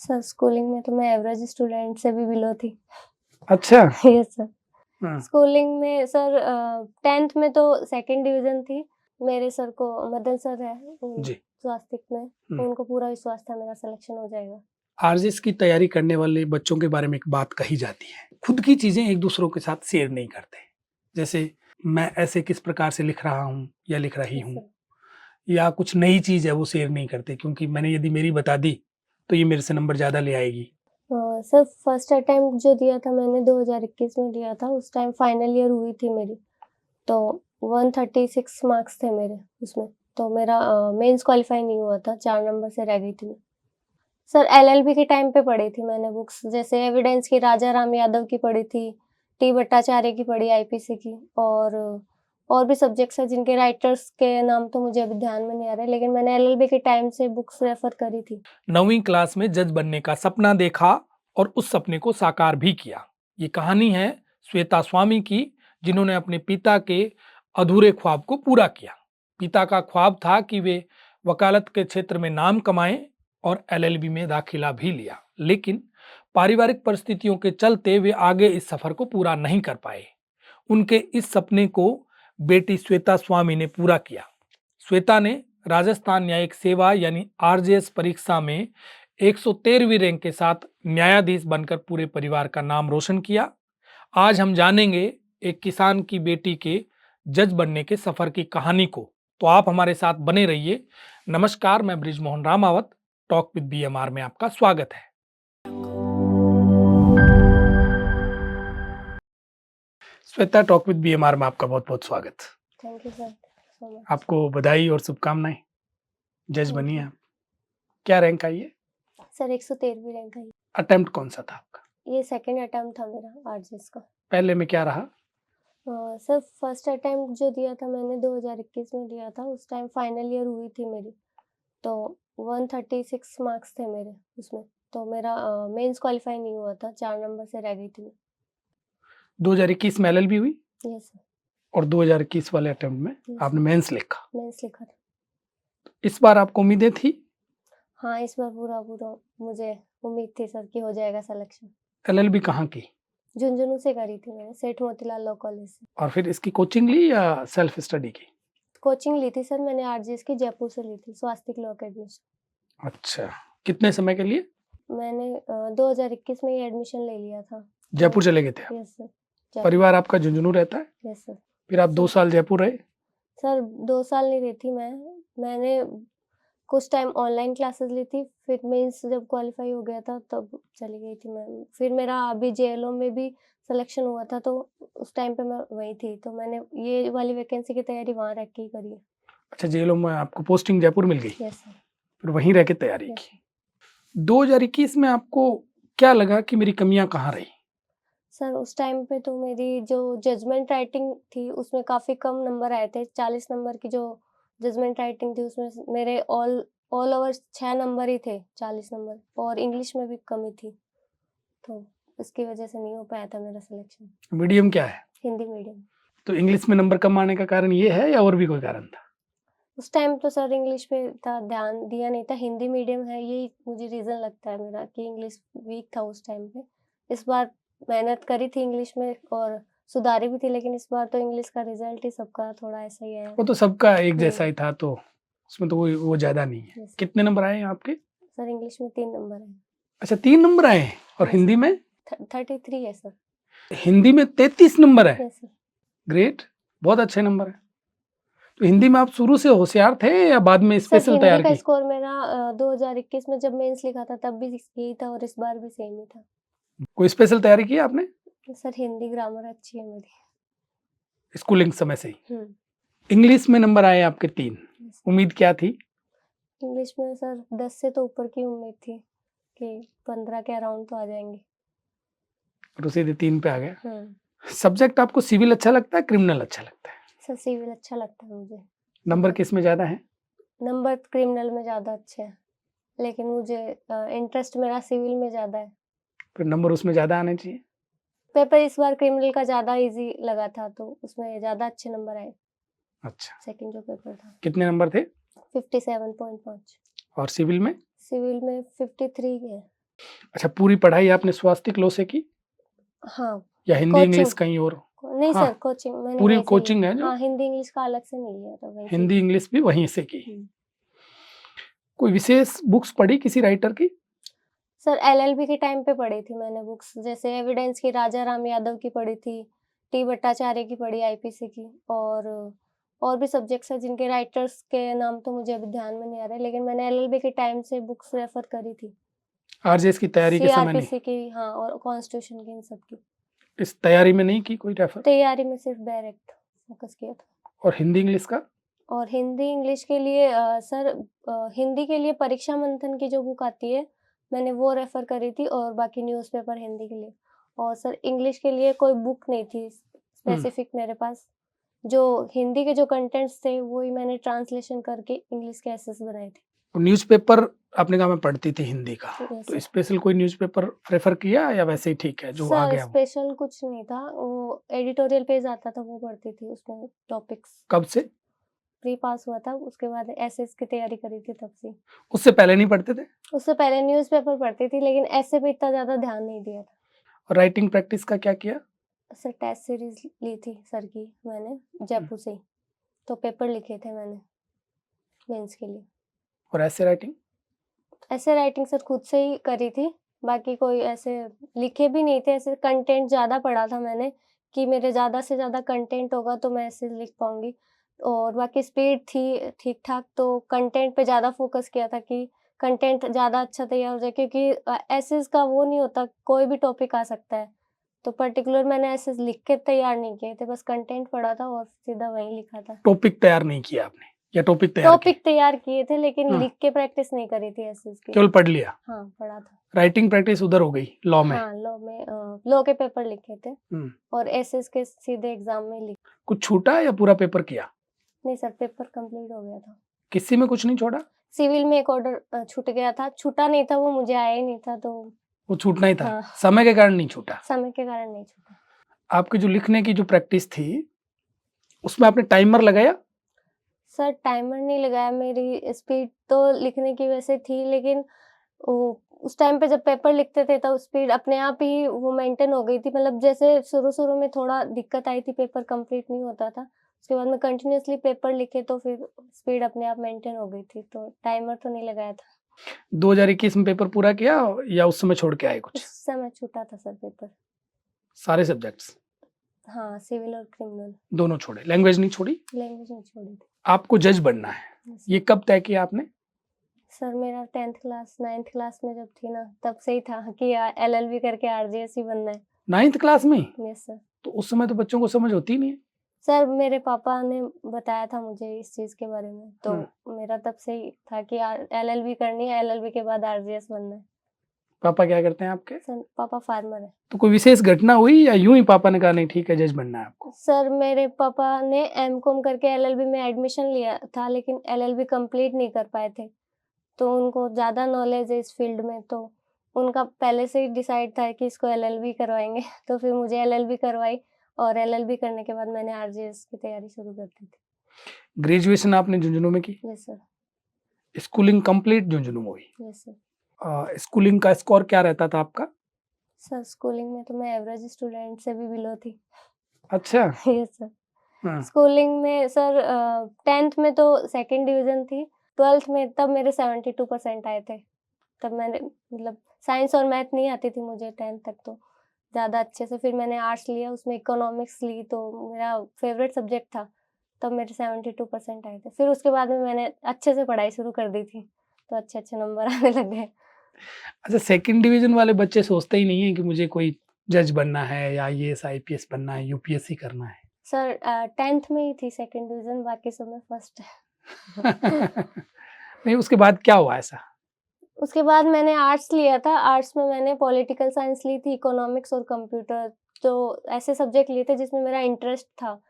Sir schooling में तो मैं एवरेज स्टूडेंट से भी बिलो थी। अच्छा। Yes sir. हाँ। स्कूलिंग में सर 10th में तो सेकंड डिवीजन थी। मेरे सर को मदन सर है जी। स्वास्तिक में, उनको पूरा विश्वास था मेरा सिलेक्शन हो जाएगा। आरजेएस की तैयारी करने वाले बच्चों के बारे में एक बात कही जाती है, खुद की चीजें एक दूसरों के साथ शेयर नहीं करते। जैसे मैं ऐसे किस प्रकार से लिख रहा हूँ या लिख रही यस हूँ, सर। या कुछ नई चीज है वो शेयर नहीं करते, क्योंकि मैंने यदि मेरी बता दी तो ये मेरे से नंबर ज्यादा ले आएगी। सर फर्स्ट अटेम्प्ट जो दिया था मैंने 2021 में दिया था, उस टाइम फाइनल ईयर हुई थी मेरी, तो 136 मार्क्स थे मेरे उसमें। तो मेरा मेंस क्वालिफाई नहीं हुआ था, 4 नंबर से रह गई थी मैं। सर एलएलबी के टाइम पे पढ़ी थी मैंने बुक्स, जैसे एविडेंस की राजा राम यादव की पढ़ी थी, टी भट्टाचार्य की पढ़ी आईपीसी की, और भी सब्जेक्ट्स हैं जिनके राइटर्स के नाम तो मुझे अभी ध्यान में नहीं आ रहे, लेकिन मैंने एलएलबी के टाइम से बुक्स रेफर करी थी। 9वीं क्लास में जज बनने का सपना देखा और उस सपने को साकार भी किया। ये कहानी है श्वेता स्वामी की, जिन्होंने अपने पिता के अधूरे ख्वाब को पूरा किया। पिता का ख्वाब था कि वे वकालत के क्षेत्र में नाम कमाएं और एलएलबी में दाखिला भी लिया, लेकिन पारिवारिक परिस्थितियों के चलते वे आगे इस सफर को पूरा नहीं कर पाए। उनके इस सपने को बेटी श्वेता स्वामी ने पूरा किया। श्वेता ने राजस्थान न्यायिक सेवा यानी आरजेएस परीक्षा में 113वीं रैंक के साथ न्यायाधीश बनकर पूरे परिवार का नाम रोशन किया। आज हम जानेंगे एक किसान की बेटी के जज बनने के सफर की कहानी को, तो आप हमारे साथ बने रहिए। नमस्कार, मैं Brijmohan Ramawat, talk with BMR में आपका स्वागत है। श्वेता, टॉक विद बीएमआर में आपका बहुत बहुत स्वागत। Thank you sir so much. आपको बधाई और शुभकामनाएं, जज बनी है। क्या रैंक आई है? सर 113वीं रैंक आई। अटेम्प्ट कौन सा था आपका? ये सेकंड अटेम्प्ट था मेरा आरजेएस का। पहले में क्या रहा? सर फर्स्ट अटेम्प्ट जो दिया था मैंने 2021 में दिया था, उस टाइम फाइनल ईयर हुई थी मेरी, तो 136 मार्क्स थे मेरे उसमें। तो मेरा मेंस क्वालिफाई नहीं हुआ था, 4 नंबर से रह गई थी मैं। 2021 में एलएलबी हुई यस सर। और 2021 वाले अटेम्प्ट में आपने मेंस लिखा। मेंस लिखा था। इस बार आपको उम्मीदें थी? हाँ, इस बार पूरा मुझे उम्मीद थी सर कि हो जाएगा सिलेक्शन। एलएलबी कहाँ की? झुंझुनू से करी थी मैंने, सेठ मोतीलाल लॉ कॉलेज से। और फिर इसकी कोचिंग ली या सेल्फ स्टडी की? कोचिंग ली थी सर मैंने, आरजेएस की जयपुर से ली थी, स्वास्तिक लॉ अकेडमी से। अच्छा, कितने समय के लिए? मैंने 2021 में ही एडमिशन ले लिया था। जयपुर चले गए थे आप? Yes sir. परिवार आपका झुंझुनू रहता है? Yes sir. फिर आप 2 साल जयपुर रहे? सर 2 साल नहीं रही थी मैंने कुछ टाइम ऑनलाइन क्लासेस ली थी, फिर मेंस जब क्वालिफाई हो गया था तब चली गई थी मैं। फिर मेरा अभी जेएलओ में भी सिलेक्शन हुआ था, तो उस टाइम पे मैं वहीं थी, तो मैंने ये वाली वैकेंसी की तैयारी वहाँ रह के ही करी है। अच्छा, जेलों में आपको पोस्टिंग जयपुर मिल गई? Yes sir. फिर वहीं रह के तैयारी यस की। 2021 में आपको क्या लगा कि मेरी कमियां कहाँ रही? सर उस टाइम पे तो मेरी जो जजमेंट राइटिंग थी उसमें काफ़ी कम नंबर आए थे। 40 नंबर की जो जजमेंट राइटिंग थी उसमें मेरे ऑल ओवर 6 नंबर ही थे, 40 नंबर, और इंग्लिश में भी कमी थी, तो इसकी वजह से नहीं हो पाया था मेरा सिलेक्शन। मीडियम क्या है? हिंदी मीडियम। तो इंग्लिश में नंबर कम आने का कारण ये है या और भी कोई कारण था? उस टाइम तो सर इंग्लिश पे था ध्यान दिया नहीं था, हिंदी मीडियम है यही मुझे रीज़न लगता है मेरा कि इंग्लिश वीक था उस टाइम पे। इस बार मेहनत करी थी इंग्लिश में और सुधारी भी थी, लेकिन इस बार तो इंग्लिश का रिजल्ट ही सबका थोड़ा ऐसा ही आया। वो तो सबका एक जैसा ही था, तो उसमें तो वो ज्यादा नहीं है। यस। कितने नंबर आए हैं आपके? सर इंग्लिश में 3 नंबर है। अच्छा, 3 नंबर आए हैं। और यस हिंदी सर। में? 33 है सर। हिंदी में 33 नंबर है। Yes sir. ग्रेट, बहुत अच्छे नंबर है। तो हिंदी में आप शुरू से होशियार थे या बाद में सर स्पेशल हिंदी तैयार का की? स्कोर मेरा 2021 में जब मेंस लिखा था तब भी यही था और इस बार भी सेम ही था। कोई स्पेशल तैयारी की आपने? सर हिंदी ग्रामर अच्छी है मेरी। स्कूलिंग समय से ही। इंग्लिश में नंबर आए आपके 3, उम्मीद क्या थी? इंग्लिश में सर 10 से तो ऊपर की उम्मीद थी कि 15 के अराउंड तो आ जाएंगे। और सीधे 3 पे आ गया। सब्जेक्ट आपको सिविल अच्छा लगता है, क्रिमिनल अच्छा लगता है? सर सिविल अच्छा लगता है मुझे। नंबर किस में ज्यादा है? नंबर क्रिमिनल में ज़्यादा अच्छे हैं, लेकिन मुझे इंटरेस्ट मेरा सिविल में ज़्यादा है। फिर नंबर उसमें ज्यादा आने चाहिए। पेपर इस बार क्रिमिनल का ज़्यादा इजी लगा था, तो उसमें ज़्यादा अच्छे नंबर आए। अच्छा, सेकंड जो पेपर था। कितने नंबर थे? 57.5। और सिविल में? सिविल में 53 है। अच्छा, पूरी पढ़ाई आपने स्वास्तिक लॉ से की हाँ, या हिंदी कोचिंग इंग्लिश कहीं और? नहीं हाँ, सर, कोचिंग मैंने पूरी वहीं से ली। कोचिंग है जो हाँ, हिंदी इंग्लिश का अलग से नहीं लिया था, वहीं से हिंदी ली। इंग्लिश भी वहीं से की। हुँ। कोई विशेष बुक्स पढ़ी किसी राइटर की? सर एलएलबी के टाइम पे पढ़ी थी मैंने बुक्स, जैसे एविडेंस की राजा राम यादव की पढ़ी थी, टी भट्टाचार्य की पढ़ी आईपीसी की, और भी सब्जेक्ट्स हैं जिनके राइटर्स के नाम तो मुझे अभी ध्यान में नहीं आ रहे, लेकिन मैंने एलएलबी के टाइम से बुक्स रेफर करी थी। आरजेएस की तैयारी के समय नहीं? सीआरपीसी की, हाँ, और कॉन्स्टिट्यूशन की, इन सब की। इस तैयारी में नहीं की कोई रेफर? तैयारी में सिर्फ डायरेक्ट फोकस किया था। और हिंदी इंग्लिश का? और हिंदी इंग्लिश के लिए सर हिंदी के लिए परीक्षा मंथन की जो बुक आती है, मैंने वो रेफ़र करी थी, और बाकी न्यूज़पेपर हिंदी के लिए। और सर इंग्लिश के लिए कोई बुक नहीं थी स्पेसिफ़िक मेरे पास। जो हिंदी के जो कंटेंट्स थे, वही मैंने ट्रांसलेशन करके इंग्लिश के एसेस बनाए थे। न्यूज़पेपर आपने कहा मैं पढ़ती थी हिंदी का, यस तो सर। स्पेशल कोई न्यूज़पेपर रेफर किया या वैसे ही ठीक है जो आ सर गया वो? स्पेशल कुछ नहीं था, वो एडिटोरियल पेज आता था, वो पढ़ती थी, उसमें टॉपिक्स। कब से? प्री पास हुआ था, उसके बाद एसेस की तैयारी करी थी तब से। उससे पहले नहीं पढ़ते थे? उससे पहले न्यूज़पेपर पढ़ती थी, लेकिन ऐसे पे इतना ज़्यादा ध्यान नहीं दिया था। और राइटिंग प्रैक्टिस का क्या किया? सर टेस्ट सीरीज़ ली थी सर की मैंने, जयपुर से ही, तो पेपर लिखे थे मैंने मेंस के लिए। और ऐसे राइटिंग? ऐसे राइटिंग सर खुद से ही करी थी, बाकी कोई ऐसे लिखे भी नहीं थे, ऐसे कंटेंट ज़्यादा पढ़ा था मैंने कि मेरे ज़्यादा से ज़्यादा कंटेंट होगा तो मैं ऐसे लिख पाऊँगी। और बाकी स्पीड थी ठीक-ठाक, तो कंटेंट पे ज़्यादा फ़ोकस किया था कि कंटेंट ज़्यादा अच्छा तैयार हो जाए, क्योंकि एसेज़ का वो नहीं होता, कोई भी टॉपिक आ सकता है। तो पर्टिकुलर मैंने एसेज़ लिख के तैयार नहीं किए थे, बस कंटेंट पढ़ा था और सीधा वहीं लिखा था। टॉपिक तैयार नहीं किया आपने या टॉपिक तैयार किए? टॉपिक तैयार किए थे, लेकिन हाँ, लिख के प्रैक्टिस नहीं करी थी एसेज़ की। केवल पढ़ लिया। हाँ, पढ़ा था। राइटिंग प्रैक्टिस उधर हो गई लॉ में। हाँ, लॉ के पेपर लिखे थे, हम्म, और एसेस के सीधे एग्ज़ाम में लिखे। कुछ छूटा या पूरा पेपर किया? नहीं सर, पेपर कंप्लीट हो गया था। किसी में कुछ नहीं छोड़ा? सिविल में एक ऑर्डर छूट गया था, छूटा नहीं था, वो मुझे आया ही नहीं था, तो वो छूटना ही था, हाँ, समय के कारण नहीं छूटा। समय के कारण नहीं छूटा। आपकी जो लिखने की जो प्रैक्टिस थी उसमें आपने टाइमर लगाया? सर टाइमर नहीं लगाया, मेरी स्पीड तो लिखने की वैसे थी, लेकिन वो उस टाइम पे जब पेपर लिखते थे तो स्पीड अपने आप ही वो मेंटेन हो गई थी। मतलब जैसे शुरू-शुरू में थोड़ा दिक्कत आई थी, पेपर कंप्लीट नहीं होता था। उसके बाद में कंटिन्यूअसली पेपर लिखे तो फिर स्पीड अपने आप मेंटेन हो गई थी, तो टाइमर तो नहीं लगाया था। 2021 में पेपर पूरा किया या उस समय छोड़ के आए उस कुछ? समय छूटा था सर पेपर। सारे सब्जेक्ट्स हाँ, सिविल और क्रिमिनल। दोनों छोड़े, लैंग्वेज नहीं छोड़ी? लैंग्वेज नहीं छोड़ी थी। आपको जज बनना है, यस ये कब तय किया आपने? सर, मेरा 10th क्लास 9th क्लास में जब थी ना, तब से ही था कि एलएलबी करके आरजेएस ही बनना है। 9th क्लास में? Yes sir. तो उस समय तो बच्चों को समझ होती ही नहीं है। सर मेरे पापा ने बताया था मुझे इस चीज़ के बारे में, तो हाँ। मेरा तब से ही था कि एलएलबी करनी है, एलएलबी के बाद आरजेएस बनना है। पापा क्या करते हैं आपके? सर पापा फार्मर है। तो कोई विशेष घटना हुई या यूं ही पापा ने कहा नहीं ठीक है जज बनना है आपको? सर मेरे पापा ने एमकॉम करके एलएलबी में एडमिशन लिया था, लेकिन एलएलबी कंप्लीट नहीं कर पाए थे। तो उनको ज़्यादा नॉलेज है इस फील्ड में, तो उनका पहले से ही डिसाइड था कि इसको एलएलबी करवाएँगे। तो फिर मुझे एलएलबी करवाई, और एलएलबी करने के बाद मैंने आरजेएस की तैयारी शुरू कर दी थी। ग्रेजुएशन आपने झुंझुनू में की, yes sir. Schooling complete Jhunjhunu में हुई। Yes sir. स्कूलिंग का स्कोर क्या रहता था आपका? सर स्कूलिंग में तो मैं एवरेज स्टूडेंट से भी बिलो थी। अच्छा। Yes sir. हाँ, स्कूलिंग में सर 10th में तो सेकंड डिवीज़न थी, 12th में तब मेरे 72% आए थे। तब मैंने मतलब साइंस और मैथ नहीं आती थी मुझे 10th तक, तो ज़्यादा अच्छे से फिर मैंने आर्ट्स लिया, उसमें इकोनॉमिक्स ली, तो मेरा फ़ेवरेट सब्जेक्ट था। तब मेरे 72% आए थे। फिर उसके बाद में मैंने अच्छे से पढ़ाई शुरू कर दी थी, तो अच्छे-अच्छे नंबर आने लग गए। अच्छा, सेकंड डिवीजन वाले बच्चे सोचते ही नहीं है कि मुझे कोई जज बनना है या आईएएस आईपीएस बनना है, यूपीएससी करना है। सर 10th में ही थी सेकंड डिवीज़न, बाकी सब में फर्स्ट है। नहीं, उसके बाद क्या हुआ ऐसा? उसके बाद मैंने आर्ट्स लिया था, आर्ट्स में मैंने पॉलिटिकल साइंस ली थी, इकोनॉमिक्स और कंप्यूटर, तो ऐसे सब्जेक्ट लिए थे जिसमें मेरा इंटरेस्ट था।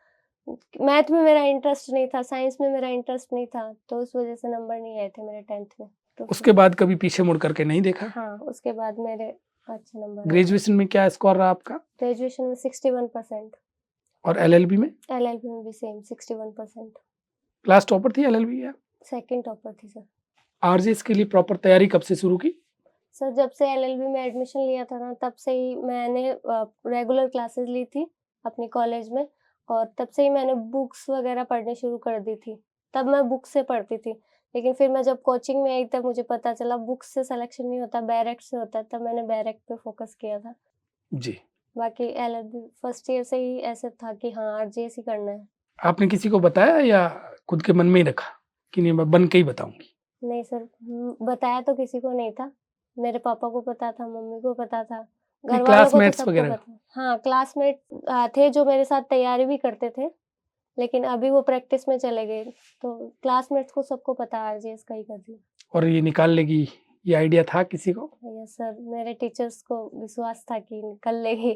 मैथ में मेरा इंटरेस्ट नहीं था, साइंस में मेरा इंटरेस्ट नहीं था, तो उस वज़ह से नंबर नहीं आए थे मेरे 10th में। तो उसके बाद कभी पीछे मुड़ करके नहीं देखा? हाँ, उसके बाद मेरे अच्छे नंबर आए। ग्रेजुएशन में क्या स्कोर रहा आपका? ग्रेजुएशन में 61%, और एलएलबी में? एलएलबी में भी सेम 61%। क्लास टॉपर थी एलएलबी या? सेकंड टॉपर थी सर। आरजेएस के लिए प्रॉपर तैयारी कब से शुरू की? सर जब से एलएलबी में एडमिशन लिया था ना, तब से ही मैंने रेगुलर क्लासेस ली थी अपने कॉलेज में, और तब से ही मैंने बुक्स वगैरह पढ़नी शुरू कर दी थी। तब मैं बुक से पढ़ती थी, लेकिन फिर मैं जब कोचिंग में आई तब मुझे पता चला बुक्स से सिलेक्शन नहीं होता, बैरेक्ट से होता है, तब मैंने बैरेक्ट पे फोकस किया था। जी। बाकी एलएलबी फर्स्ट ईयर से ही ऐसे था कि हाँ आरजेएस ही करना है। आपने किसी को बताया या खुद के मन में ही रखा कि नहीं मैं बन के ही बताऊंगी? नहीं सर, बताया तो किसी को नहीं था। मेरे पापा को पता था, मम्मी को पता था, नहीं, घर वालों को तो क्लासमेट्स सबको वगैरह? पता। हाँ, क्लासमेट थे जो मेरे साथ तैयारी भी करते थे, लेकिन अभी वो प्रैक्टिस में चले गए, तो क्लासमेट्स को सबको पता आरजेएस का ही कर दिया। और ये निकाल लेगी, ये आइडिया था किसी को? यस सर, मेरे टीचर्स को विश्वास था कि निकल लेगी,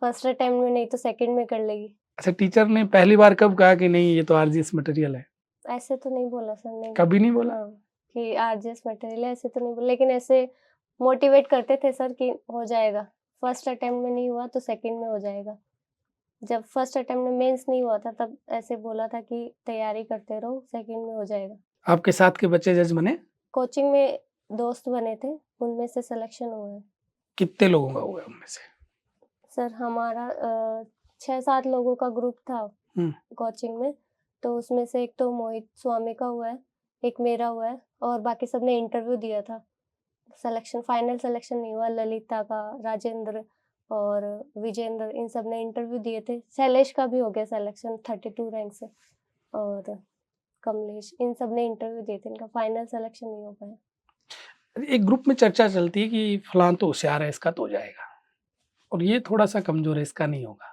फर्स्ट अटेम्प्ट में नहीं तो सेकंड में कर लेगी। अच्छा, टीचर ने पहली बार कब कहा कि नहीं ये तो आरजीएस मटेरियल है? ऐसे तो नहीं बोला सर, नहीं। कभी नहीं बोला? हाँ, कि आरजेएस मटेरियल है ऐसे तो नहीं बोला, लेकिन ऐसे मोटिवेट करते थे सर कि हो जाएगा, फर्स्ट अटेम्प्ट में नहीं हुआ तो सेकंड में हो जाएगा। जब फर्स्ट अटेम्प्ट में मेंस नहीं हुआ था तब ऐसे बोला था कि तैयारी करते रहो, सेकंड में हो जाएगा। आपके साथ के बच्चे जज बने? कोचिंग में दोस्त बने थे, उनमें से सिलेक्शन हुआ है। कितने लोगों का हुआ उनमें से? सर हमारा 6-7 लोगों का ग्रुप था कोचिंग में, तो उसमें से एक तो मोहित स्वामी का हुआ है, एक मेरा हुआ है, और बाकी सबने इंटरव्यू दिया था। सिलेक्शन, फाइनल सिलेक्शन नहीं हुआ। ललिता का, राजेंद्र और विजेंद्र, इन सब ने इंटरव्यू दिए थे। शैलेश का भी हो गया सिलेक्शन 32 रैंक से, और कमलेश, इन सब ने इंटरव्यू दिए थे, इनका फाइनल सिलेक्शन नहीं हो पाया। एक ग्रुप में चर्चा चलती है कि फलां तो होशियार है, इसका तो हो जाएगा, और ये थोड़ा सा कमजोर है, इसका नहीं होगा।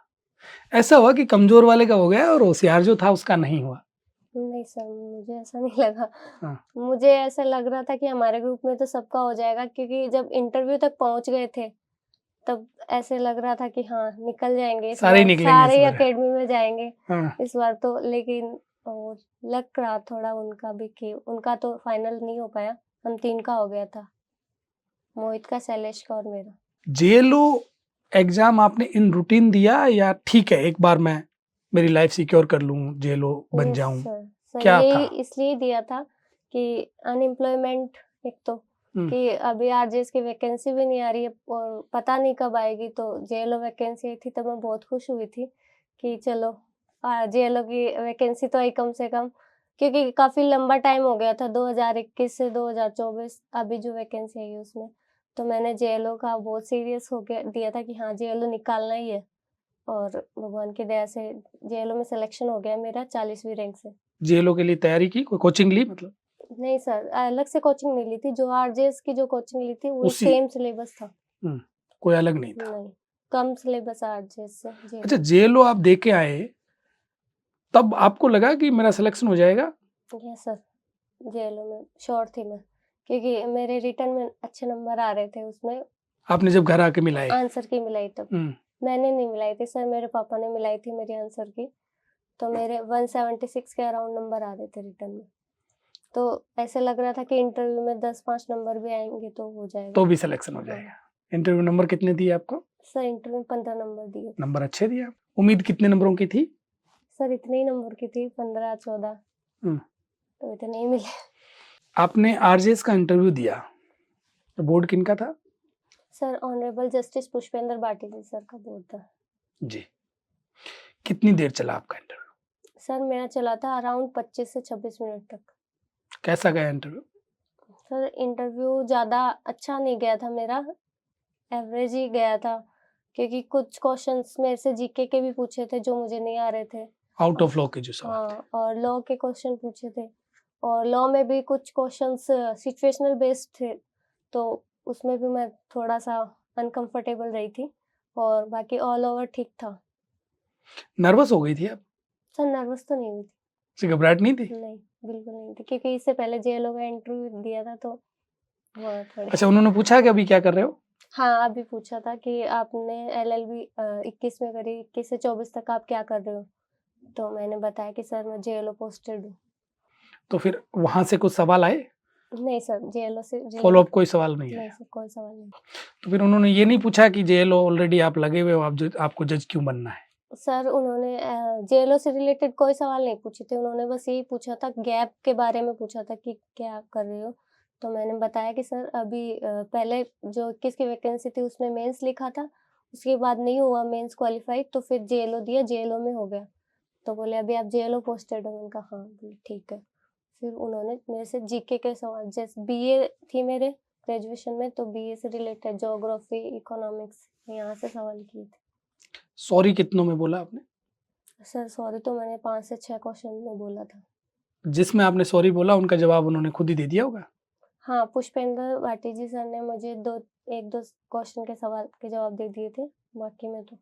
ऐसा हुआ कि कमजोर वाले का हो गया और होशियार जो था उसका नहीं हुआ? नहीं सर, मुझे ऐसा नहीं लगा। हाँ। मुझे ऐसा लग रहा था कि हमारे ग्रुप में तो सबका हो जाएगा, क्योंकि जब इंटरव्यू तक पहुंच गए थे तब ऐसे लग रहा था कि हाँ निकल जाएंगे इस सारे ही बार, निकलेंगे इस सारे ही बार। अकेडमी में जाएंगे हाँ। इस बार तो। लेकिन लग रहा थोड़ा उनका भी कि उनका तो फाइनल नहीं हो पाया, हम 3 का हो गया था, मोहित का, शैलेश का और मेरा। जेएलओ एग्जाम आपने इन रूटीन दिया या ठीक है एक बार मैं मेरी लाइफ सिक्योर कर लूं, जेएलओ बन नहीं जाऊं? सर, क्या ये था? इसलिए दिया था कि अनएम्प्लॉयमेंट एक तो, कि अभी आरजेएस की वैकेंसी भी नहीं आ रही है और पता नहीं कब आएगी, तो जेएलओ वैकेंसी आई थी तो मैं बहुत खुश हुई थी कि चलो जेएलओ की वैकेंसी तो आई कम से कम, क्योंकि काफ़ी लंबा टाइम हो गया था 2021 से 2024, अभी जो वैकेंसी आई है उसमें। तो मैंने जेएलओ का बहुत सीरियस होके दिया था कि हाँ जेएलओ निकालना ही है, और भगवान की दया से जेएलओ में सिलेक्शन हो गया मेरा 40वीं रैंक से। जेएलओ के लिए तैयारी की, कोई कोचिंग ली मतलब? नहीं सर, अलग से कोचिंग नहीं ली थी, जो आरजेएस की जो कोचिंग ली थी वही उसी सेम सिलेबस था। कोई अलग नहीं था? नहीं, कम सिलेबस आरजेएस से। अच्छा, जेएलओ आप दे के आए तब आपको लगा कि मेरा सिलेक्शन हो जाएगा? यस सर, जेएलओ में श्योर थी मैं, क्योंकि मेरे रिटर्न में अच्छे नंबर आ रहे थे उसमें। आपने जब घर आके मिलाए? आंसर की मिलाई तब। मैंने नहीं मिलाई थी सर, मेरे पापा ने मिलाई थी मेरी आंसर की, तो मेरे 176 के अराउंड नंबर आ रहे थे रिटर्न में। तो ऐसे लग रहा था कि इंटरव्यू में 10-5 नंबर भी आएंगे तो हो जाएगा, तो भी सिलेक्शन हो जाएगा। इंटरव्यू नंबर कितने दिए आपको? सर इंटरव्यू में 15 नंबर दिए। नंबर अच्छे दिए। उम्मीद कितने नंबरों की थी? सर इतने ही नंबर की थी, 15-14, तो इतने ही मिले। आपने आरजेएस का इंटरव्यू दिया तो बोर्ड किनका था? Sir honourable justice Pushpendra bottle sir का बोर्ड था। जी। कितनी देर चला आपका इंटरव्यू? सर मेरा चला था अराउंड 25 से 26 मिनट तक। कैसा गया इंटरव्यू? सर इंटरव्यू ज़्यादा अच्छा नहीं गया था मेरा, एवरेज ही गया था, क्योंकि कुछ क्वेश्चंस मेरे से जीके के भी पूछे थे जो मुझे नहीं आ रहे थे। आउट ऑफ लॉ के जो सवाल थे। हाँ, और लॉ के क्वेश्चन पूछे थे, और लॉ में भी कुछ क्वेश्चंस सिचुएशनल बेस्ड थे, तो उसमें भी मैं थोड़ा सा अनकंफर्टेबल रही थी, और बाकी ऑल ओवर ठीक था। नर्वस हो गई थी आप? सर नर्वस तो नहीं हुई थी। घबराहट नहीं थी? नहीं, बिल्कुल नहीं थी, क्योंकि इससे पहले जेएलओ का इंटरव्यू दिया था तो वहाँ थोड़ी। अच्छा, उन्होंने पूछा कि अभी क्या कर रहे हो? हाँ, अभी पूछा था कि आपने एलएलबी 21 में करी, 21 से 24 तक आप क्या कर रहे हो? तो मैंने बताया कि सर मैं जेएलओ पोस्टेड हूँ। तो फिर वहां से कुछ सवाल आए? नहीं सर, जेएलओ से फॉलो अप कोई सवाल नहीं नहीं आया? सर, कोई सवाल नहीं। तो फिर उन्होंने ये नहीं पूछा कि जेएलओ ऑलरेडी आप लगे हुए हो, आपको जज क्यों बनना है? सर उन्होंने जेएलओ से रिलेटेड कोई सवाल नहीं पूछे थे, उन्होंने बस यही पूछा था, गैप के बारे में पूछा था कि क्या कर रहे हो? तो मैंने बताया कि सर अभी पहले जो 21 की वैकेंसी थी उसमें मेंस लिखा था, उसके बाद नहीं हुआ मेंस क्वालीफाई तो फिर जेएलओ दिया, जेएलओ में हो गया। तो बोले अभी आप जेएलओ पोस्टेड हो? मैंने कहा हाँ, बोले ठीक है। फिर उन्होंने मेरे से जीके के सवाल, जैसे बीए थी मेरे ग्रेजुएशन में, तो बीए से रिलेटेड ज्योग्राफी, इकोनॉमिक्स, यहाँ से सवाल किए थे। सॉरी कितनों में बोला आपने? सर सॉरी तो मैंने 5 से 6 क्वेश्चन में बोला था। जिसमें आपने सॉरी बोला उनका जवाब उन्होंने खुद ही दे दिया होगा? हाँ, पुष्पेंद्र भाटी जी सर ने मुझे 1-2 क्वेश्चन के सवाल के जवाब दे दिए थे, बाकी में तो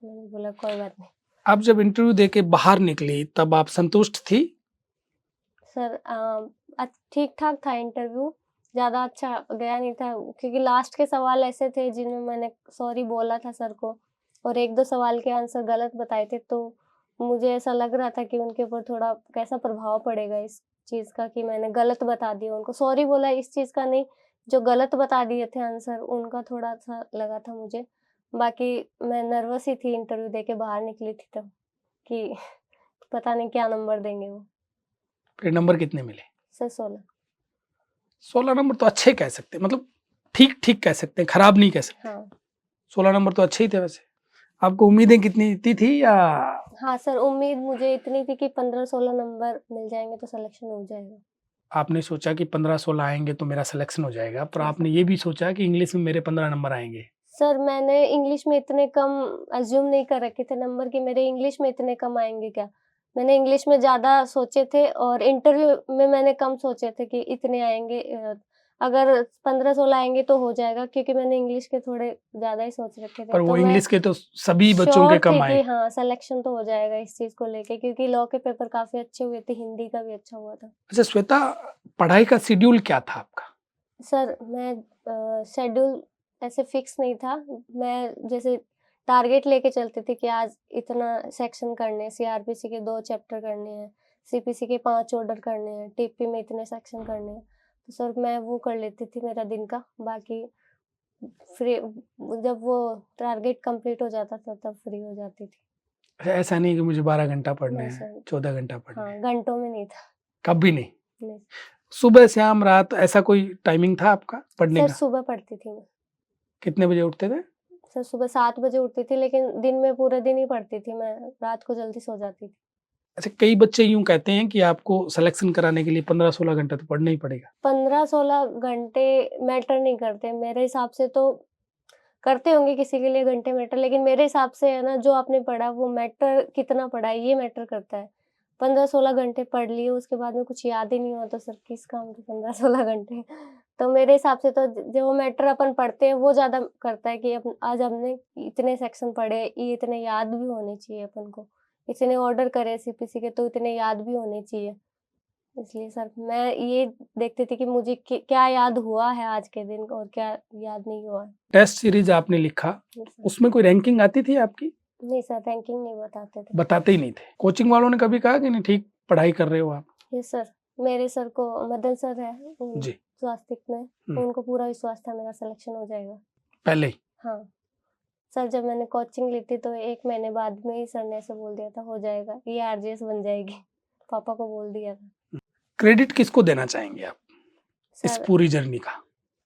मैंने बोला कोई बात नहीं। आप जब इंटरव्यू देके बाहर निकली तब आप संतुष्ट थी? सर ठीक-ठाक था इंटरव्यू, ज़्यादा अच्छा गया नहीं था क्योंकि लास्ट के सवाल ऐसे थे जिनमें मैंने सॉरी बोला था सर को और 1-2 सवाल के आंसर गलत बताए थे, तो मुझे ऐसा लग रहा था कि उनके ऊपर थोड़ा कैसा प्रभाव पड़ेगा इस चीज़ का कि मैंने गलत बता दिया उनको। सॉरी बोला इस चीज़ का नहीं, जो गलत बता दिए थे आंसर उनका थोड़ा-सा लगा था मुझे। बाकी मैं नर्वस ही थी इंटरव्यू देके बाहर निकली थी तब कि पता नहीं क्या नंबर देंगे वो। फिर नंबर कितने मिले? सर 16। 16 नंबर तो अच्छे कह सकते हैं, मतलब ठीक-ठीक कह सकते हैं, खराब नहीं कह सकते। हाँ। 16 नंबर तो अच्छे ही थे वैसे। आपको उम्मीदें कितनी इतनी थी या? हाँ सर, उम्मीद मुझे इतनी थी कि 15-16 नंबर मिल जाएँगे तो सिलेक्शन हो जाएगा। आपने सोचा कि 15-16 आएँगे तो मेरा सिलेक्शन हो जाएगा, पर यस आपने सर। ये भी सोचा कि इंग्लिश में मेरे 15 नंबर आएँगे। सर मैंने इंग्लिश में इतने कम अज़्यूम नहीं कर रखे थे नंबर कि मेरे इंग्लिश में इतने कम आएँगे क्या। मैंने इंग्लिश में ज़्यादा सोचे थे और इंटरव्यू में मैंने कम सोचे थे कि इतने आएँगे, अगर 15-16 आएँगे तो हो जाएगा क्योंकि मैंने इंग्लिश के थोड़े ज़्यादा ही सोच रखे थे। पर तो वो मैं इंग्लिश के तो सभी बच्चों के श्योर कम थी आए। कि हाँ, सिलेक्शन तो हो जाएगा इस चीज़ को लेके क्योंकि लॉ के पेपर काफ़ी अच्छे हुए थे, हिंदी का भी अच्छा हुआ था। अच्छा श्वेता, पढ़ाई का शेड्यूल क्या था आपका? सर मैं शेड्यूल ऐसे फिक्स नहीं था। मैं जैसे टारगेट लेके चलती थी कि आज इतना सेक्शन करने हैं, सीआरपीसी के 2 चैप्टर करने हैं, सीपीसी के 5 ऑर्डर करने हैं, टीपी में इतने सेक्शन करने हैं। तो सर मैं वो कर लेती थी मेरा दिन का, बाकी फ्री जब वो टारगेट कंप्लीट हो जाता था तब फ्री हो जाती थी। ऐसा नहीं कि मुझे 12 घंटा पढ़ने नहीं हैं, सर, 14 घंटा पढ़ने हाँ, हैं, घंटों में नहीं था। कभी नहीं। नहीं। सुबह, शाम, रात ऐसा कोई टाइमिंग था आपका पढ़ने सर का? सुबह पढ़ती थी मैं। कितने बजे उठते थे? सर सुबह 7 बजे उठती थी लेकिन दिन में पूरे दिन ही पढ़ती थी मैं, रात को जल्दी सो जाती थी। अच्छा, कई बच्चे यूँ कहते हैं कि आपको सिलेक्शन कराने के लिए 15-16 घंटा तो पढ़ना ही पड़ेगा। 15-16 घंटे मैटर नहीं करते मेरे हिसाब से तो, करते होंगे किसी के लिए घंटे मैटर, लेकिन मेरे हिसाब से है ना जो आपने पढ़ा वो मैटर कितना पढ़ा है ये मैटर करता है। 15-16 घंटे पढ़ लिए उसके बाद में कुछ याद ही नहीं हुआ तो सर किस काम के 15-16 घंटे। तो मेरे हिसाब से तो जो मैटर अपन पढ़ते हैं वो ज़्यादा करता है कि आज हमने इतने सेक्शन पढ़े, ये इतने याद भी होने चाहिए अपन को। इतने ऑर्डर करे सीपीसी के तो इतने याद भी होने चाहिए। इसलिए सर मैं ये देखती थी कि मुझे क्या याद हुआ है आज के दिन और क्या याद नहीं हुआ है। टेस्ट सीरीज आपने लिखा, यस सर। उसमें कोई रैंकिंग आती थी आपकी? नहीं सर, रैंकिंग नहीं बताते थे। बताते ही नहीं थे। कोचिंग वालों ने कभी कहा कि नहीं ठीक पढ़ाई कर रहे हो आप? यस सर, मेरे सर को मदन सर है जी। स्वास्तिक में, उनको पूरा विश्वास था मेरा सिलेक्शन हो जाएगा। पहले ही? हाँ, सर जब मैंने कोचिंग ली थी तो 1 महीने बाद में ही सर ने ऐसे बोल दिया था हो जाएगा, ये आरजेएस बन जाएगी। पापा को बोल दिया था। क्रेडिट किसको देना चाहेंगे आप इस सर पूरी जर्नी का?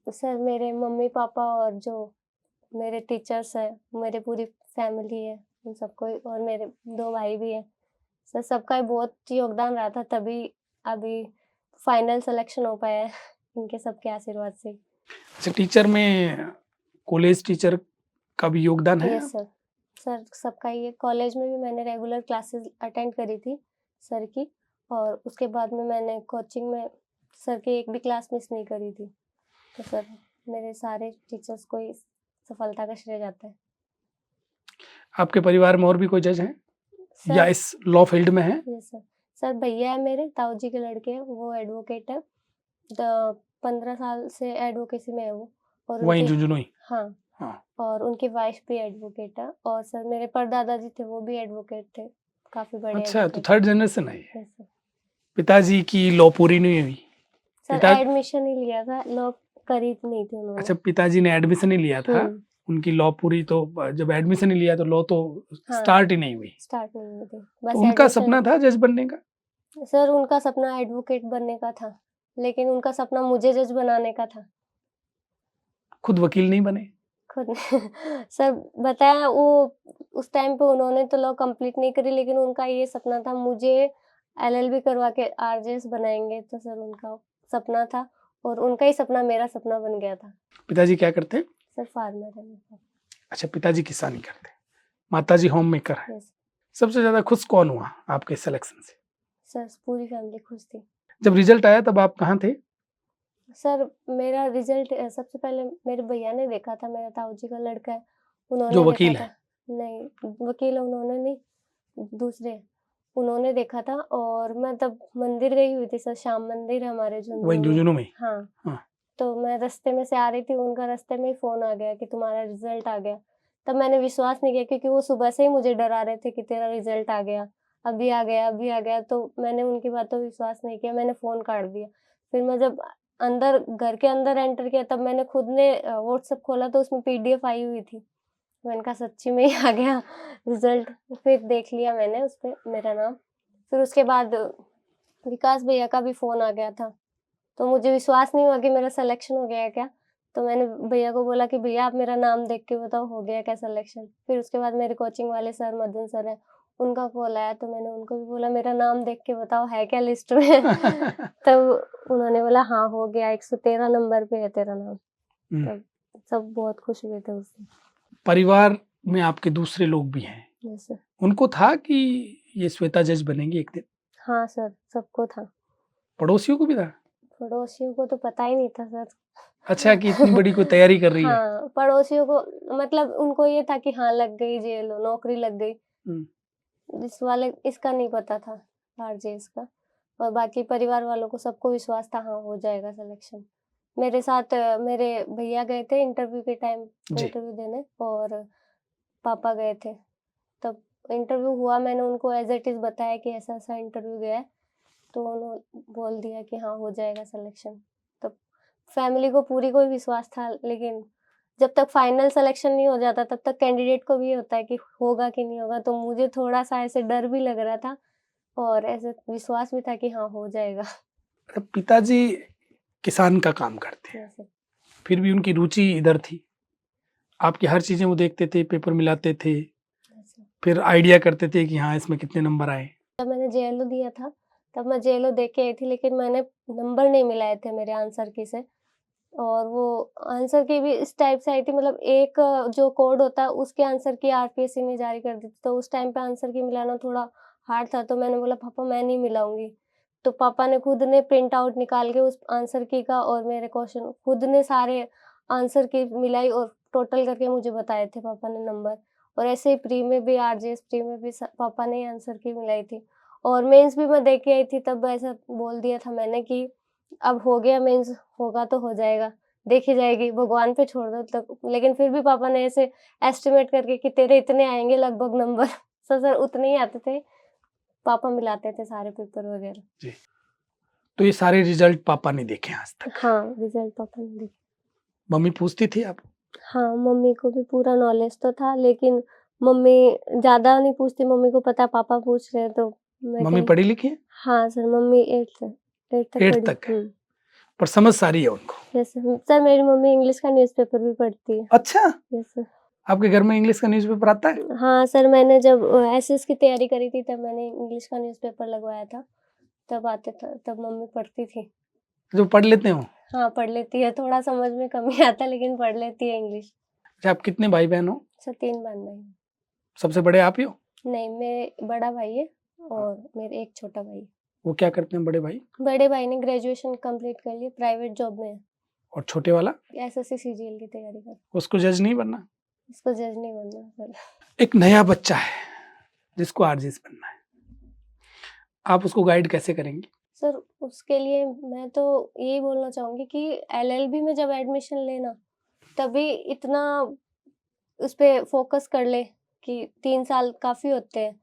सर मेरे मम्मी-पापा और जो मेरे टीचर्स हैं, मेरी पूरी फैमिली है, उन सबको ही, और मेरे 2 भाई भी हैं। सर सबका ही बहुत योगदान रहा था तभी अभी फाइनल सिलेक्शन हो पाया है इनके सबके आशीर्वाद से। अच्छा, टीचर में कॉलेज टीचर का भी योगदान है? यस सर, सर सबका ही है। कॉलेज में भी मैंने रेगुलर क्लासेस अटेंड करी थी सर की, और उसके बाद में मैंने कोचिंग में सर की एक भी क्लास मिस नहीं करी थी। तो सर मेरे सारे टीचर्स को ही सफलता का श्रेय जाता है। आपके परिवार में और भी कोई जज हैं या सर इस लॉ फील्ड में हैं? यस सर, सर भैया है मेरे ताऊ जी के लड़के हैं, वो एडवोकेट है। 15 साल से एडवोकेसी में है वो, और वहीं उनकी झुंझुनू ही? हाँ, हाँ। और उनकी वाइफ भी एडवोकेट है, और सर मेरे परदादा जी थे वो भी एडवोकेट थे, काफ़ी बड़े अच्छा, तो एडवोकेट। थर्ड जनरेशन है ये। Yes sir. पिताजी की लॉ पूरी नहीं हुई? सर पिता एडमिशन ही लिया था, लॉ करी नहीं थी उन्होंने। अच्छा, पिताजी ने एडमिशन ही लिया था, उनकी लॉ पूरी, तो जब एडमिशन ही लिया तो लॉ तो हाँ, स्टार्ट ही नहीं हुई। स्टार्ट नहीं हुई थी, तो बस उनका एडमिशन। सपना था जज बनने का? सर उनका सपना एडवोकेट बनने का था। लेकिन उनका सपना मुझे जज बनाने का था। खुद वकील नहीं बने? खुद सर बताया वो उस टाइम पे उन्होंने तो लॉ कंप्लीट नहीं करी, लेकिन उनका ये सपना था मुझे एलएलबी करवा के आरजेएस बनाएँगे, तो सर उनका सपना था और उनका ही सपना मेरा सपना बन गया था। पिताजी क्या करते हैं? सर फार्मर है मेरे पापा। अच्छा, पिताजी किसानी करते हैं, माताजी होम मेकर है। यस सबसे ज्यादा खुश कौन हुआ आपके सिलेक्शन से? सर, पूरी फैमिली खुश थी। जब रिजल्ट आया तब आप कहाँ थे? सर मेरा रिज़ल्ट सबसे पहले मेरे भैया ने देखा था, मेरा ताऊ जी का लड़का है, उन्होंने जो देखा वकील था। है? नहीं, वकील उन्होंने नहीं, दूसरे, उन्होंने देखा था और मैं तब मंदिर गई हुई थी सर, श्याम मंदिर है हमारे वही झुंझुनू में। झुंझुनू में? हाँ, हाँ। तो मैं रास्ते में से आ रही थी, उनका रास्ते में ही फ़ोन आ गया कि तुम्हारा रिज़ल्ट आ गया। तब मैंने विश्वास नहीं किया क्योंकि वो सुबह से ही मुझे डरा रहे थे कि तेरा रिज़ल्ट आ गया, अभी आ गया, अभी आ गया, तो मैंने उनकी बातों पे विश्वास नहीं किया, मैंने फ़ोन काट दिया। फिर मैं जब अंदर घर के अंदर एंटर किया तब मैंने खुद ने व्हाट्सएप खोला तो उसमें पीडीएफ आई हुई थी। मैंने कहा सच्ची में ही आ गया रिज़ल्ट, फिर देख लिया मैंने उसपे मेरा नाम। फिर उसके बाद विकास भैया का भी फ़ोन आ गया था। तो मुझे विश्वास नहीं हुआ कि मेरा सिलेक्शन हो गया है क्या? तो मैंने भैया को बोला कि भैया आप मेरा नाम देख के बताओ हो गया क्या सिलेक्शन? फिर उसके बाद मेरे कोचिंग वाले सर मदन सर हैं, उनका कॉल आया तो मैंने उनको भी बोला मेरा नाम देख के बताओ है क्या लिस्ट में? तब उन्होंने बोला हाँ हो गया 113 नंबर पे है तेरा नाम। तब सब बहुत खुश हुए थे उस दिन। परिवार में आपके दूसरे लोग भी हैं, यस सर। उनको था कि ये श्वेता जज बनेंगी एक दिन? हाँ सर, सबको था। पड़ोसियों को भी था? पड़ोसियों को तो पता ही नहीं था सर। अच्छा, कि इतनी बड़ी कोई तैयारी कर रही है। हाँ, पड़ोसियों को मतलब उनको ये था कि हाँ लग गई जेल नौकरी लग गई। इस वाले इसका नहीं पता था आरजेएस का, और बाकी परिवार वालों को सबको विश्वास था हाँ हो जाएगा सिलेक्शन। मेरे साथ मेरे भैया गए थे इंटरव्यू के टाइम जी। इंटरव्यू देने और पापा गए थे। तब इंटरव्यू हुआ, मैंने उनको एज़ इट इज़ बताया कि ऐसा-ऐसा इंटरव्यू गया है, तो उन्होंने बोल दिया कि हाँ हो जाएगा सिलेक्शन। तब फैमिली को पूरी को ही विश्वास था, लेकिन जब तक फाइनल सिलेक्शन नहीं हो जाता तब तक कैंडिडेट को भी ये होता है कि होगा कि नहीं होगा, तो मुझे थोड़ा-सा ऐसे डर भी लग रहा था और ऐसे विश्वास भी था कि हाँ हो जाएगा। अब पिताजी किसान का काम करते हैं, ऐसे फिर भी उनकी रुचि इधर थी। आपकी हर चीज़ें वो देखते थे, पेपर मिलाते थे, ऐसे। फिर आइडिया करते थे कि हाँ, इसमें कितने नंबर आए। जब मैंने जेएलओ दिया था, तब मैं जेएलओ दे के आई थी, लेकिन मैंने नंबर नहीं मिलाए थे मेरे आंसर की से। और वो आंसर की भी इस टाइप से आई थी, मतलब एक जो कोड होता है उसके आंसर की आरपीएससी ने जारी कर दी थी, तो उस टाइम पे आंसर की मिलाना थोड़ा हार्ड था, तो मैंने बोला पापा मैं नहीं मिलाऊँगी। तो पापा ने खुद ने प्रिंट आउट निकाल के उस आंसर की का और मेरे क्वेश्चन खुद ने सारे आंसर की मिलाई और टोटल करके मुझे बताए थे पापा ने नंबर। और ऐसे ही प्री में भी आरजेएस प्री में भी पापा ने आंसर की मिलाई थी। और मेंस भी मैं दे के आई थी, तब ऐसा बोल दिया था मैंने कि अब हो गया मेंस, होगा तो हो जाएगा, देखी जाएगी, भगवान पे छोड़ दो तक। लेकिन फिर भी पापा ने ऐसे एस्टिमेट करके कि तेरे इतने आएँगे लगभग नंबर सर उतने ही आते थे। पापा मिलाते थे सारे पेपर वगैरह। जी। तो ये सारे रिजल्ट पापा ने देखे आज तक? हाँ, रिज़ल्ट पापा ने देखे। मम्मी पूछती थी आप? हाँ, मम्मी को भी पूरा नॉलेज तो था, लेकिन मम्मी ज़्यादा नहीं पूछती, मम्मी को पता है पापा पूछ रहे हैं तो मैं मम्मी कहीं। पढ़ी लिखी है? हाँ सर, मम्मी 8th तक 8th पढ़ी। तक है, पर समझ सारी है उनको। Yes sir. सर मेरी मम्मी इंग्लिश का न्यूज़पेपर भी पढ़ती है। अच्छा, यस सर। आपके घर में इंग्लिश का न्यूज़पेपर आता है? हाँ सर, मैंने जब एसएस की तैयारी करी थी तब मैंने इंग्लिश का न्यूज़पेपर लगवाया था, तब आते था, तब मम्मी पढ़ती थी। जो पढ़ लेते हो? हाँ, पढ़ लेती है, थोड़ा समझ में कम ही आता है लेकिन पढ़ लेती है इंग्लिश। अच्छा, आप कितने भाई बहन हो? सर 3 बहन भाई हैं। सबसे बड़े आप ही हो? नहीं, मेरे बड़ा भाई है और मेरे एक छोटा भाई है। वो क्या करते हैं बड़े भाई? बड़े भाई ने ग्रेजुएशन कंप्लीट कर ली, प्राइवेट जॉब में है। और छोटे वाला? एसएससी सीजीएल की तैयारी कर। उसको जज नहीं बनना? इसको जज नहीं बनना सर। एक नया बच्चा है जिसको आरजेएस बनना है, आप उसको गाइड कैसे करेंगी? सर उसके लिए मैं तो यही बोलना चाहूँगी कि एलएलबी में जब एडमिशन लेना तभी इतना उस पे फ़ोकस कर ले कि 3 साल काफ़ी होते हैं।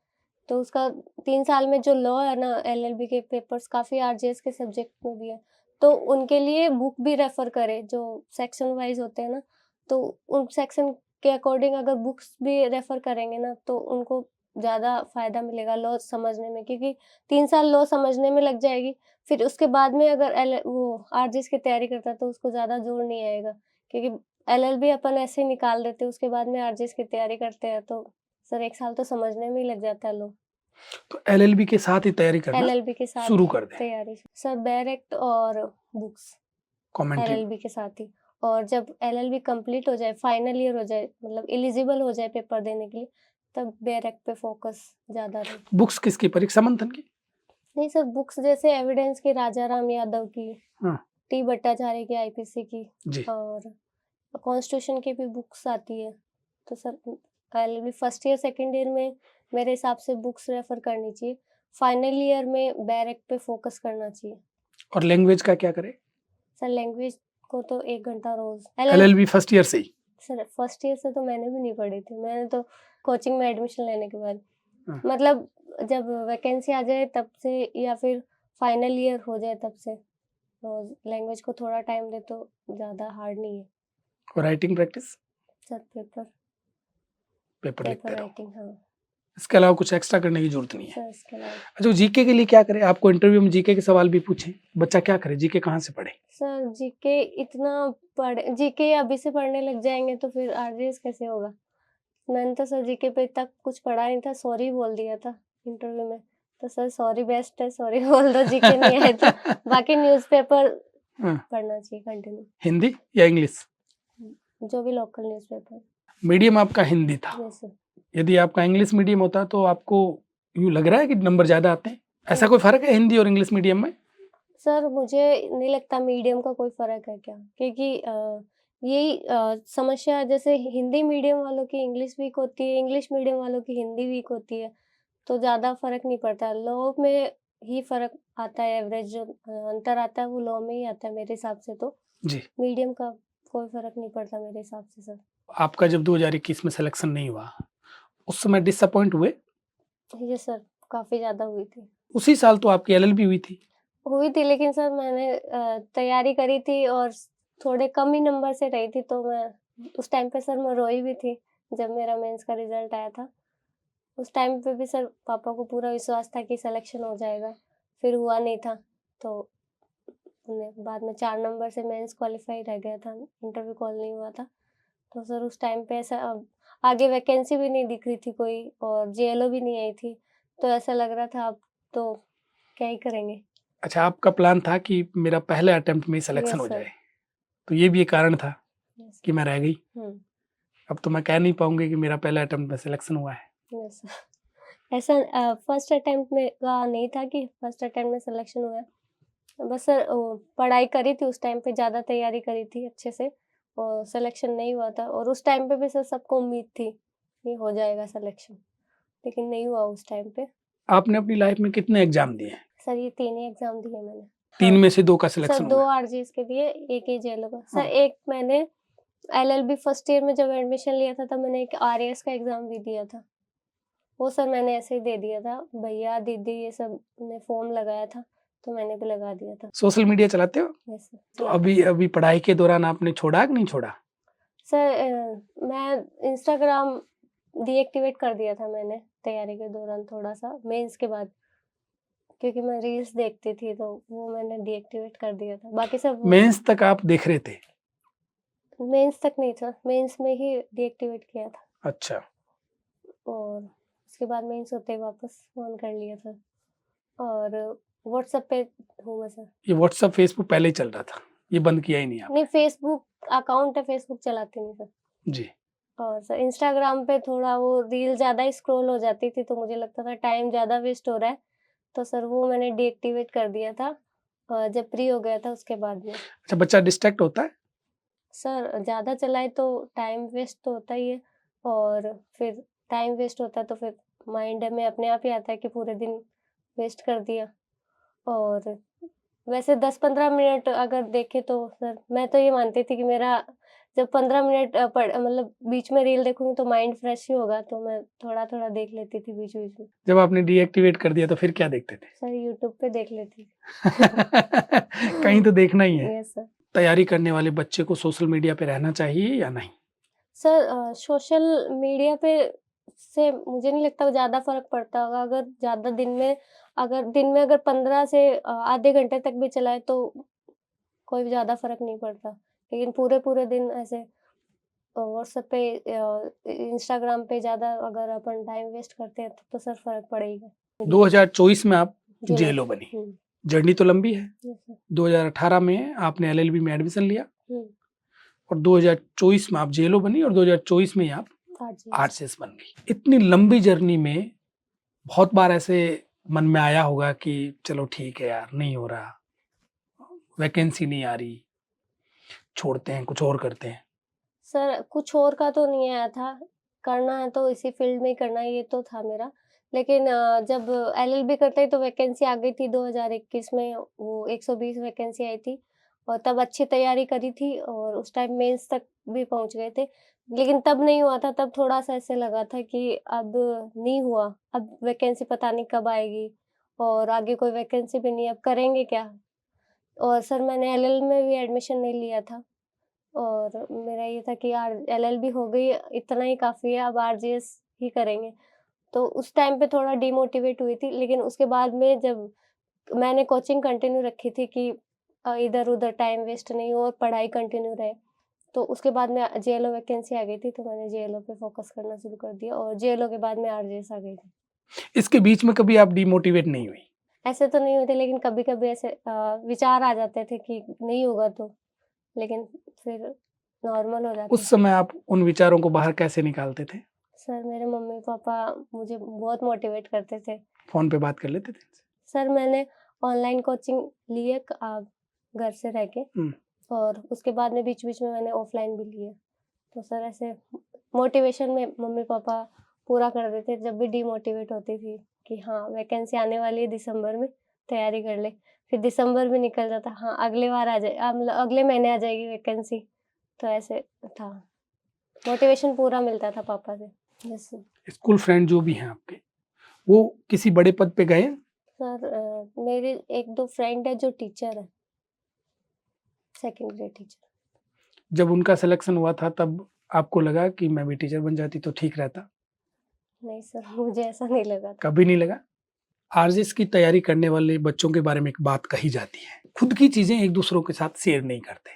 तो उसका 3 साल में जो लॉ है ना, एलएलबी के पेपर्स काफ़ी आरजेएस के सब्जेक्ट में भी है। तो उनके लिए बुक भी रेफ़र करे जो सेक्शन वाइज़ होते हैं ना, तो उन सेक्शन के अकॉर्डिंग अगर बुक्स भी रेफ़र करेंगे ना, तो उनको ज़्यादा फ़ायदा मिलेगा लॉ समझने में, क्योंकि 3 साल लॉ समझने में लग जाएगी, फिर उसके बाद में अगर वो आरजेएस की तैयारी करता है तो उसको ज़्यादा जोर नहीं आएगा, क्योंकि एलएलबी अपन ऐसे ही निकाल देते हैं, उसके बाद में आरजेएस की तैयारी करते हैं तो सर 1 साल तो समझने में ही लग जाता है लॉ। तो एलएलबी के साथ ही तैयारी करना एलएलबी के साथ शुरू कर दें। तैयारी सर बैर एक्ट और बुक्स कमेंट्री एलएलबी के साथ ही, और जब एलएलबी कंप्लीट हो जाए, फाइनल ईयर हो जाए, मतलब एलिजिबल हो जाए पेपर देने के लिए, तब बैर एक्ट पे फोकस ज़्यादा रहे। बुक्स किसकी, परीक्षा मंथन की? नहीं सर, बुक्स जैसे एविडेंस की राजाराम यादव की, हाँ टी भट्टाचार्य की आईपीसी की, जी। और कॉन्स्टिट्यूशन की भी बुक्स आती है। तो sir LLB first year second year में मेरे हिसाब से बुक्स रेफर करनी चाहिए, फाइनल ईयर में बैर एक्ट पे फोकस करना चाहिए। और लैंग्वेज का क्या करें? सर लैंग्वेज को तो 1 घंटा रोज एलएलबी फर्स्ट ईयर से ही? सर फर्स्ट ईयर से तो मैंने भी नहीं पढ़ी थी, मैंने तो कोचिंग में एडमिशन लेने के बाद, हाँ। मतलब जब वैकेंसी आ जाए तब से, या फिर फाइनल ईयर हो जाए तब से रोज लैंग्वेज को थोड़ा टाइम दे तो ज़्यादा हार्ड नहीं है। और writing practice? Sir paper paper लिखते रहो। राइटिंग, हाँ इसके अलावा कुछ एक्स्ट्रा करने की जरूरत नहीं है। सर इसके अलावा अच्छा, जीके के लिए क्या करें? आपको इंटरव्यू में जीके के सवाल भी पूछे, बच्चा क्या करे? जीके कहाँ से पढ़े? सर जीके इतना जीके अभी से पढ़ने लग जाएंगे तो फिर आरजेएस कैसे होगा। मैंने तो सर जीके पे तक कुछ पढ़ा नहीं था, सॉरी बोल दिया था इंटरव्यू में, तो सर सॉरी बेस्ट है, सॉरी बोल दो जीके नहीं आए तो, बाकी न्यूज़पेपर हाँ। पढ़ना चाहिए कंटिन्यू, हिंदी या इंग्लिश? जो भी लोकल न्यूज़पेपर। मीडियम आपका हिंदी था, जैसे यदि आपका इंग्लिश मीडियम होता तो आपको यूँ लग रहा है कि नंबर ज़्यादा आते हैं? ऐसा कोई फर्क है हिंदी और इंग्लिश मीडियम में? सर मुझे नहीं लगता मीडियम का कोई फ़र्क है क्या, क्योंकि यही समस्या, जैसे हिंदी मीडियम वालों की इंग्लिश वीक होती है, इंग्लिश मीडियम वालों की हिंदी वीक होती है, तो ज़्यादा फ़र्क नहीं पड़ता। लॉ में ही फ़र्क आता है, एवरेज जो अंतर आता है वो लॉ में ही आता है मेरे हिसाब से तो। जी। मीडियम का कोई फ़र्क नहीं पड़ता मेरे हिसाब से सर। आपका जब 2021 में सिलेक्शन नहीं हुआ, उस समय डिसअपॉइंट हुए? ये सर काफ़ी ज़्यादा हुई थी। उसी साल तो आपकी एलएलबी हुई थी। हुई थी, लेकिन सर मैंने तैयारी करी थी और थोड़े कम ही नंबर से रही थी, तो मैं उस टाइम पे सर मैं रोई भी थी जब मेरा मेंस का रिजल्ट आया था। उस टाइम पे भी सर पापा को पूरा विश्वास था कि सिलेक्शन हो जाएगा, फिर हुआ नहीं था, तो उन्हें बाद में 4 नंबर से मेंस क्वालिफाई रह गया था, इंटरव्यू कॉल नहीं हुआ था। तो सर उस टाइम पे ऐसा आगे वैकेंसी भी नहीं दिख रही थी कोई, और जेएलओ भी नहीं आई थी, तो ऐसा लग रहा था अब तो क्या ही करेंगे। अच्छा, आपका प्लान था कि मेरा पहले अटेम्प्ट में ही सिलेक्शन यस हो सर। जाए, तो ये भी एक कारण था यस कि मैं रह गई। हुँ। अब तो मैं कह नहीं पाऊंगी कि मेरा पहले अटेम्प्ट में सिलेक्शन हुआ है। यस ऐसा फर्स्ट अटेम्प्ट में का नहीं था कि फर्स्ट अटेम्प्ट में सिलेक्शन हुआ है। बस सर पढ़ाई करी थी उस टाइम पे, ज़्यादा तैयारी करी थी अच्छे से, और सिलेक्शन नहीं हुआ था, और उस टाइम पे भी सर सबको उम्मीद थी कि हो जाएगा सिलेक्शन, लेकिन नहीं हुआ उस टाइम पे। आपने अपनी लाइफ में कितने एग्जाम दिए हैं? सर ये 3 ही एग्ज़ाम दिए मैंने। 3 हाँ, में से 2 का सर सिलेक्शन 2 हुआ है। आरजीएस के दिए, 1 ही जेएलओ का। सर हाँ। एक मैंने एलएलबी फर्स्ट ईयर में जब एडमिशन लिया था तब मैंने एक आरएएस का एग्ज़ाम भी दिया था। वो सर मैंने ऐसे ही दे दिया था, भैया दीदी ये सब ने फॉर्म लगाया था, तो मैंने भी लगा दिया था। सोशल मीडिया चलाते हो? Yes sir. तो अभी पढ़ाई के दौरान आपने छोड़ा कि नहीं छोड़ा? सर मैं इंस्टाग्राम डीएक्टिवेट कर दिया था मैंने तैयारी के दौरान थोड़ा-सा, मेंस के बाद, क्योंकि मैं रील्स देखती थी तो वो मैंने डीएक्टिवेट कर दिया था। बाकी सब मेंस तक आप देख रहे थे? मेंस तक नहीं था, मेंस में ही डीएक्टिवेट किया था, अच्छा। और उसके बाद मेंस होते ही वापस ऑन कर लिया था, और व्हाट्सएप पे हूँ मैं सर। ये व्हाट्सएप फेसबुक पहले ही चल रहा था, ये बंद किया ही नहीं आपने? नहीं, फेसबुक अकाउंट है, फेसबुक चलाती नहीं सर। जी। और सर इंस्टाग्राम पे थोड़ा वो रील ज़्यादा स्क्रॉल हो जाती थी, तो मुझे लगता था टाइम ज़्यादा वेस्ट हो रहा है, तो सर वो मैंने डीएक्टिवेट कर दिया था जब फ्री हो गया था उसके बाद में। अच्छा, बच्चा डिस्ट्रैक्ट होता है? सर ज़्यादा चलाए तो टाइम वेस्ट तो होता ही है, और फिर टाइम वेस्ट होता है तो फिर माइंड में अपने आप ही आता है कि पूरे दिन वेस्ट कर दिया। और वैसे 10-15 मिनट अगर देखें तो सर मैं तो ये मानती थी कि मेरा जब 15 मिनट मतलब बीच में रील देखूँगी तो माइंड फ्रेश ही होगा, तो मैं थोड़ा-थोड़ा देख लेती थी बीच-बीच में। जब आपने डीएक्टिवेट कर दिया तो फिर क्या देखते थे? सर यूट्यूब पे देख लेती थी। कहीं तो देखना ही है। Yes sir. तैयारी करने वाले बच्चे को सोशल मीडिया पे रहना चाहिए या नहीं? सर सोशल मीडिया पे उससे मुझे नहीं लगता ज़्यादा फ़र्क पड़ता होगा। अगर ज़्यादा दिन में अगर 15 से आधे घंटे तक भी चलाएँ तो कोई ज़्यादा फ़र्क नहीं पड़ता। लेकिन पूरे-पूरे दिन ऐसे व्हाट्सएप पे इंस्टाग्राम पे ज़्यादा अगर अपन टाइम वेस्ट करते हैं तो सर फ़र्क पड़ेगा। 2024 में आप जेलो जेएलओ बनी। हुँ, जर्नी तो लंबी है। Yes sir. 2018 में आपने एलएलबी में एडमिशन लिया हुँ, और 2024 में आप जेएलओ बनी और 2024 में ही आप आरजेएस। आरसीएस बन गई। इतनी लंबी जर्नी में बहुत बार ऐसे मन में आया होगा कि चलो ठीक है यार, नहीं हो रहा, वैकेंसी नहीं आ रही, छोड़ते हैं, कुछ और करते हैं। सर कुछ और का तो नहीं आया था, करना है तो इसी फ़ील्ड में ही करना है ये तो था मेरा। लेकिन जब एलएलबी करते ही तो वैकेंसी आ गई थी 2021 में, वो 120 वैकेंसी आई थी और तब अच्छी तैयारी करी थी और उस टाइम मेंस तक भी पहुँच गए थे। लेकिन तब नहीं हुआ था, तब थोड़ा-सा ऐसे लगा था कि अब नहीं हुआ, अब वैकेंसी पता नहीं कब आएगी और आगे कोई वैकेंसी भी नहीं है, अब करेंगे क्या? और सर मैंने एलएल में भी एडमिशन नहीं लिया था। और मेरा ये था कि यार एलएलबी हो गई, इतना ही काफ़ी है, अब आरजेएस ही करेंगे। तो उस टाइम पे थोड़ा डिमोटिवेट हुई थी, लेकिन उसके बाद में जब मैंने कोचिंग कंटिन्यू रखी थी कि इधर-उधर टाइम वेस्ट नहीं हो और पढ़ाई कंटिन्यू रहे। तो उसके बाद में जेएलओ वैकेंसी आ गई थी, तो मैंने जेएलओ पे फ़ोकस करना शुरू कर दिया और जेएलओ के बाद में आरजेएस आ गई थी। इसके बीच में कभी आप डिमोटिवेट नहीं हुई? ऐसे तो नहीं हुए थे, लेकिन कभी-कभी ऐसे विचार आ जाते थे कि नहीं होगा तो, लेकिन फिर नॉर्मल हो जाते उस थे। समय आप उन विचारों को बाहर कैसे निकालते थे? सर मेरे मम्मी-पापा मुझे बहुत मोटिवेट करते थे। फ़ोन पे बात कर लेते थे इनसे? सर मैंने ऑनलाइन कोचिंग ली है घर से रह के हुँ। और उसके बाद में बीच-बीच में मैंने ऑफ़लाइन भी ली है। तो सर ऐसे मोटिवेशन में मम्मी-पापा पूरा कर देते जब भी डिमोटिवेट होती थी कि हाँ, वैकेंसी आने वाली है दिसंबर में, तैयारी कर ले। फिर दिसंबर भी निकल जाता, हाँ, अगले बार आ जाए मतलब अगले महीने आ जाएगी वैकेंसी। तो ऐसे था। मोटिवेशन पूरा मिलता था पापा से। Yes sir. स्कूल फ्रेंड जो भी हैं आपके, वो किसी बड़े पद पे गए? सर मेरे 1-2 फ्रेंड है जो टीचर है, सेकंड ग्रेड टीचर। जब उनका सिलेक्शन हुआ था तब आपको लगा कि मैं भी टीचर बन जाती तो ठीक रहता? नहीं सर, मुझे ऐसा नहीं लगा था। कभी नहीं लगा? आरजेएस की तैयारी करने वाले बच्चों के बारे में एक बात कही जाती है, खुद की चीज़ें एक दूसरों के साथ शेयर नहीं करते।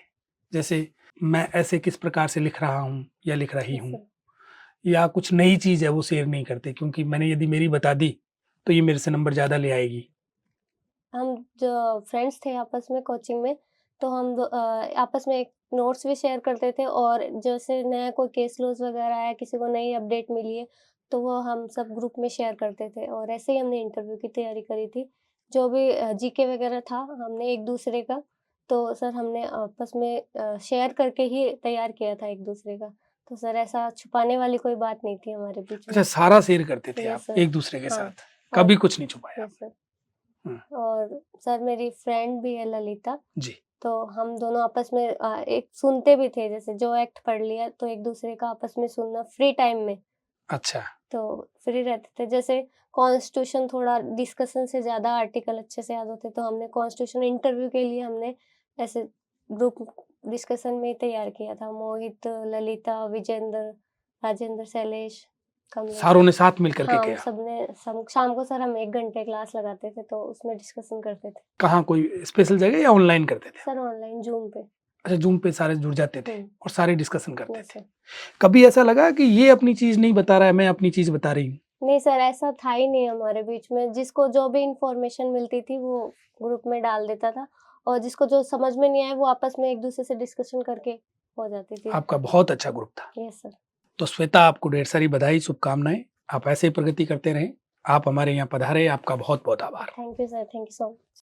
जैसे मैं ऐसे किस प्रकार से लिख रहा हूँ या लिख रही यस हूँ, सर। या कुछ नई चीज़ है वो शेयर नहीं करते क्योंकि मैंने यदि मेरी बता दी तो ये मेरे से नंबर ज़्यादा ले आएगी। हम जो फ्रेंड्स थे आपस में कोचिंग में, तो हम आपस में एक नोट्स भी शेयर करते थे और जैसे नया कोई केस लॉज़ वगैरह आया, किसी को नई अपडेट मिली है, तो वो हम सब ग्रुप में शेयर करते थे और ऐसे ही हमने इंटरव्यू की तैयारी करी थी। जो भी जीके वगैरह था, हमने एक-दूसरे का, तो सर हमने आपस में शेयर करके ही तैयार किया था एक-दूसरे का। तो सर ऐसा छुपाने वाली कोई बात नहीं थी हमारे बीच में। अच्छा, सारा शेयर करते थे आप यस सर। एक-दूसरे के हाँ, साथ, और कभी कुछ नहीं छुपाया यस आपने? सर। हुँ, और सर मेरी फ्रेंड भी है ललिता, जी। तो हम दोनों आपस में एक सुनते भी थे, जैसे जो एक्ट पढ़ लिया तो एक-दूसरे का आपस में सुनना फ्री टाइम में, अच्छा, तो फ्री रहते थे। जैसे कॉन्स्टिट्यूशन थोड़ा डिस्कशन से ज़्यादा आर्टिकल अच्छे से याद होते, तो हमने कॉन्स्टिट्यूशन इंटरव्यू के लिए हमने ऐसे ग्रुप डिस्कशन में ही तैयार किया था। मोहित, ललिता, विजेंद्र, राजेंद्र, शैलेश, कमलेश। सारों ने साथ मिल कर के हाँ, हम किया। सबने सब शाम को सर हम 1 घंटे क्लास लगाते थे, तो उसमें डिस्कशन करते थे। कहाँ, कोई स्पेशल जगह या ऑनलाइन करते थे? सर ऑनलाइन ज़ूम पे। अच्छा, ज़ूम पे सारे जुड़ जाते थे हुँ, और सारे डिस्कशन करते यस थे। सर। कभी ऐसा लगा कि ये अपनी चीज़ नहीं बता रहा है, मैं अपनी चीज़ बता रही हूँ? नहीं सर, ऐसा था ही नहीं हमारे बीच में, जिसको जो भी इन्फॉर्मेशन मिलती थी वो ग्रुप में डाल देता था और जिसको जो समझ में नहीं आया वो आपस में एक-दूसरे से डिस्कशन करके हो जाती थी। आपका बहुत अच्छा ग्रुप था। Yes sir. तो श्वेता, आपको ढेर सारी बधाई, शुभकामनाएँ। आप ऐसे ही प्रगति करते रहें। आप हमारे यहाँ पधारे, आपका बहुत-बहुत आभार। Thank you sir, thank you so much.